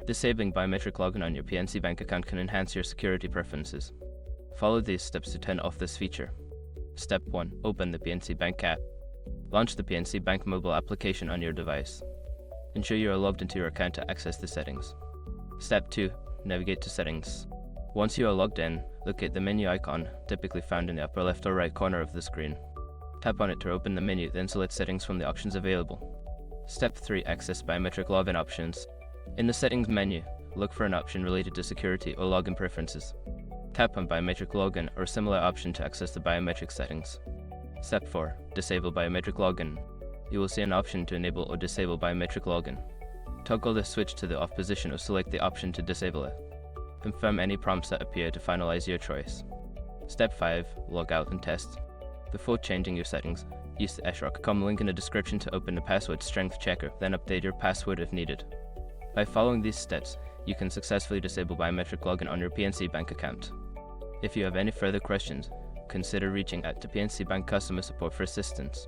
Disabling biometric login on your PNC bank account can enhance your security preferences. Follow these steps to turn off this feature. Step 1. Open the PNC Bank app. Launch the PNC Bank mobile application on your device. Ensure you are logged into your account to access the settings. Step 2. Navigate to Settings. Once you are logged in, locate the menu icon, typically found in the upper left or right corner of the screen. Tap on it to open the menu, then select Settings from the options available. Step 3. Access biometric login options. In the Settings menu, look for an option related to security or login preferences. Tap on Biometric Login or a similar option to access the biometric settings. Step 4. Disable biometric login. You will see an option to enable or disable biometric login. Toggle the switch to the off position or select the option to disable it. Confirm any prompts that appear to finalize your choice. Step 5. Log out and test. Before changing your settings, use the eshrock.com link in the description to open the password strength checker, then update your password if needed. By following these steps, you can successfully disable biometric login on your PNC Bank account. If you have any further questions, consider reaching out to PNC Bank customer support for assistance.